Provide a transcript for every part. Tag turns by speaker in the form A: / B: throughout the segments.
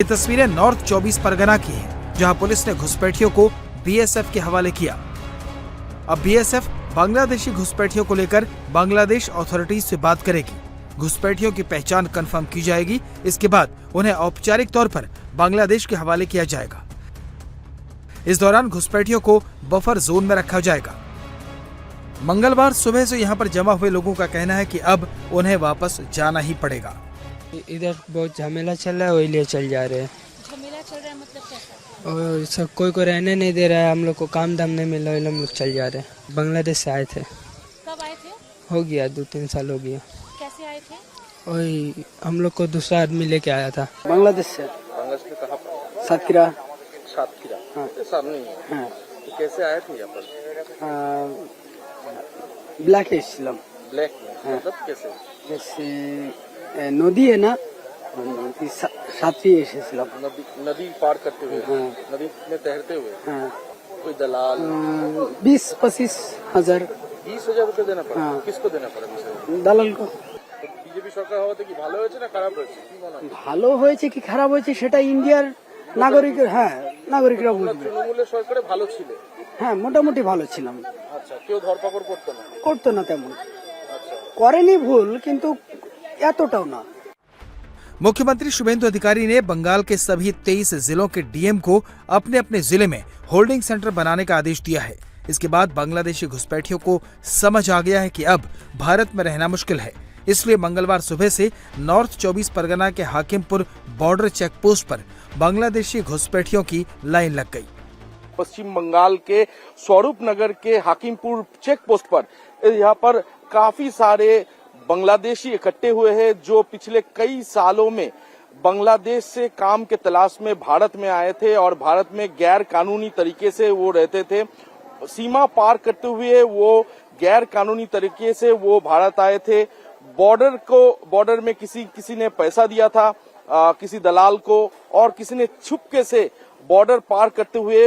A: तस्वीरें नॉर्थ 24 परगना की हैं, जहां पुलिस ने घुसपैठियों को बीएसएफ के हवाले किया। अब बीएसएफ बांग्लादेशी घुसपैठियों को लेकर बांग्लादेश अथॉरिटीज से बात करेगी। घुसपैठियों की पहचान कंफर्म की जाएगी। इसके बाद उन्हें औपचारिक तौर पर बांग्लादेश के हवाले किया जाएगा। इस दौरान घुसपैठियों को बफर जोन में रखा जाएगा। मंगलवार सुबह से यहां पर जमा हुए लोगों का कहना है कि अब उन्हें वापस जाना ही पड़ेगा।
B: इधर बहुत झमेला चल रहा है, वही लिए चल जा रहे हैं।
C: झमेला चल रहा है मतलब कैसा?
B: और सब कोई को रहने नहीं दे रहा है, हम लोग को काम धाम नहीं मिल रहा है, हम लोग चल जा रहे हैं। बांग्लादेश से आए थे।
C: कब आए थे?
B: हो गया 2-3 साल हो गया।
C: कैसे आए थे?
B: वही हम लोग को दूसरा आदमी लेके आया था
D: बांग्लादेश से।
E: बांग्लादेश में कहाँ पर?
D: सातखीरा।
E: सातखीरा।
D: हाँ।
E: सामने ही है।
D: हाँ।
E: तो कैसे आए थे यहाँ पर?
D: ब्लैक एसलम।
E: ब्लैक में?
D: हाँ।
E: मतलब कैसे?
D: जैसे नदी है ना, साथी एसलम।
E: नदी पार करते हुए?
D: हाँ।
E: नदी में तैरते हुए?
D: हाँ।
E: कोई दलाल?
D: 20-25 हजार।
E: 20,000 रुपये देना पड़ा?
D: हाँ।
E: किसको देना पड़ा? 20,000
D: দালাল को।
E: বিজেপি সরকার হওয়াতে কি ভালো হয়েছে না খারাপ হয়েছে, কি মনে হয়?
D: ভালো হয়েছে কি খারাপ হয়েছে সেটা ইন্ডিয়ার নাগরিক, হ্যাঁ নাগরিকরা বুঝবে।
E: তৃণমূলের সরকারে ভালো ছিল?
D: হ্যাঁ মোটামুটি ভালো ছিলাম।
E: আচ্ছা, কেউ ধরপাকড় করতো না?
D: করতো না তেমন,
E: আচ্ছা।
D: করেনি ভুল কিন্তু এতটাও না।
A: मुख्यमंत्री शुभेंदु अधिकारी ने बंगाल के सभी 23 जिलों के डीएम को अपने अपने जिले में होल्डिंग सेंटर बनाने का आदेश दिया है। इसके बाद बांग्लादेशी घुसपैठियों को समझ आ गया है कि अब भारत में रहना मुश्किल है। इसलिए मंगलवार सुबह से नॉर्थ 24 परगना के हाकिमपुर बॉर्डर चेक पोस्ट पर बांग्लादेशी घुसपैठियों की लाइन लग गई।
E: पश्चिम बंगाल के स्वरूप नगर के हाकिमपुर चेक पोस्ट पर यहाँ पर काफी सारे बांग्लादेशी इकट्ठे हुए हैं, जो पिछले कई सालों में बांग्लादेश से काम के तलाश में भारत में आए थे और भारत में गैर कानूनी तरीके से वो रहते थे। सीमा पार करते हुए वो गैर कानूनी तरीके से वो भारत आए थे। बॉर्डर में किसी ने पैसा दिया था, किसी दलाल को, और किसी ने छुपके से बॉर्डर पार करते हुए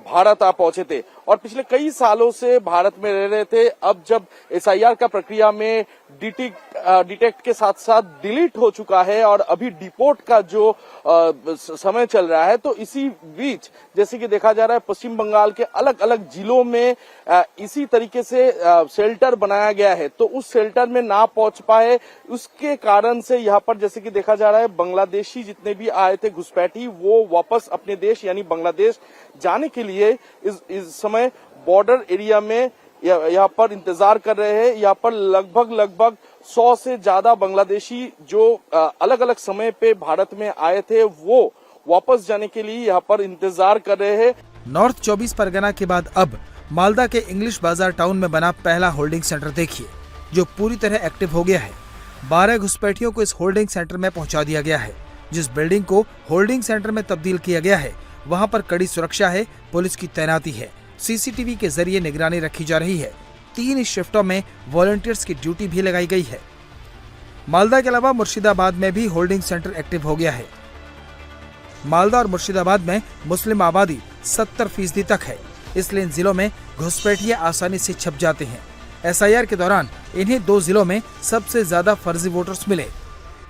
E: भारत आ पहुंचे थे और पिछले कई सालों से भारत में रह रहे थे। अब जब एसआईआर का प्रक्रिया में डिटेक्ट के साथ साथ डिलीट हो चुका है और अभी डिपोर्ट का जो समय चल रहा है, तो इसी बीच जैसे कि देखा जा रहा है पश्चिम बंगाल के अलग अलग जिलों में इसी तरीके से शेल्टर बनाया गया है, तो उस शेल्टर में ना पहुंच पाए, उसके कारण से यहाँ पर जैसे कि देखा जा रहा है बांग्लादेशी जितने भी आए थे घुसपैठी, वो वापस अपने देश यानी बांग्लादेश जाने के लिए इस समय बॉर्डर एरिया में यहाँ पर इंतजार कर रहे हैं। यहाँ पर लगभग 100 से ज्यादा बांग्लादेशी जो अलग अलग समय पे भारत में आए थे, वो वापस जाने के लिए यहाँ पर इंतजार कर रहे हैं।
A: नॉर्थ 24 परगना के बाद अब मालदा के इंग्लिश बाजार टाउन में बना पहला होल्डिंग सेंटर देखिए, जो पूरी तरह एक्टिव हो गया है। 12 घुसपैठियों को इस होल्डिंग सेंटर में पहुंचा दिया गया है। जिस बिल्डिंग को होल्डिंग सेंटर में तब्दील किया गया है, वहां पर कड़ी सुरक्षा है, पुलिस की तैनाती है, सीसीटीवी के जरिए निगरानी रखी जा रही है। 3 शिफ्टों में वॉलंटियर्स की ड्यूटी भी लगाई गई है। मालदा के अलावा मुर्शिदाबाद में भी होल्डिंग सेंटर एक्टिव हो गया है। मालदा और मुर्शिदाबाद में मुस्लिम आबादी 70% तक है, इसलिए इन जिलों में घुसपैठिए आसानी से छप जाते हैं। एसआईआर के दौरान इन्हीं 2 जिलों में सबसे ज्यादा फर्जी वोटर्स मिले,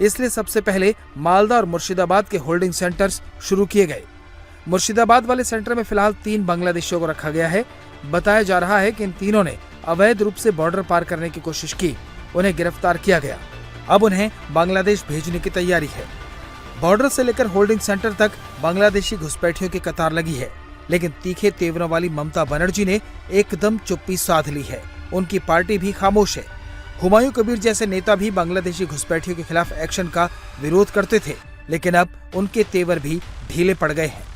A: इसलिए सबसे पहले मालदा और मुर्शिदाबाद के होल्डिंग सेंटर्स शुरू किए गए। मुर्शिदाबाद वाले सेंटर में फिलहाल 3 बांग्लादेशियों को रखा गया है। बताया जा रहा है कि इन तीनों ने अवैध रूप से बॉर्डर पार करने की कोशिश की, उन्हें गिरफ्तार किया गया। अब उन्हें बांग्लादेश भेजने की तैयारी है। बॉर्डर से लेकर होल्डिंग सेंटर तक बांग्लादेशी घुसपैठियों की कतार लगी है, लेकिन तीखे तेवरों वाली ममता बनर्जी ने एकदम चुप्पी साध ली है। उनकी पार्टी भी खामोश है। हुमायूं कबीर जैसे नेता भी बांग्लादेशी घुसपैठियों के खिलाफ एक्शन का विरोध करते थे, लेकिन अब उनके तेवर भी ढीले पड़ गए हैं।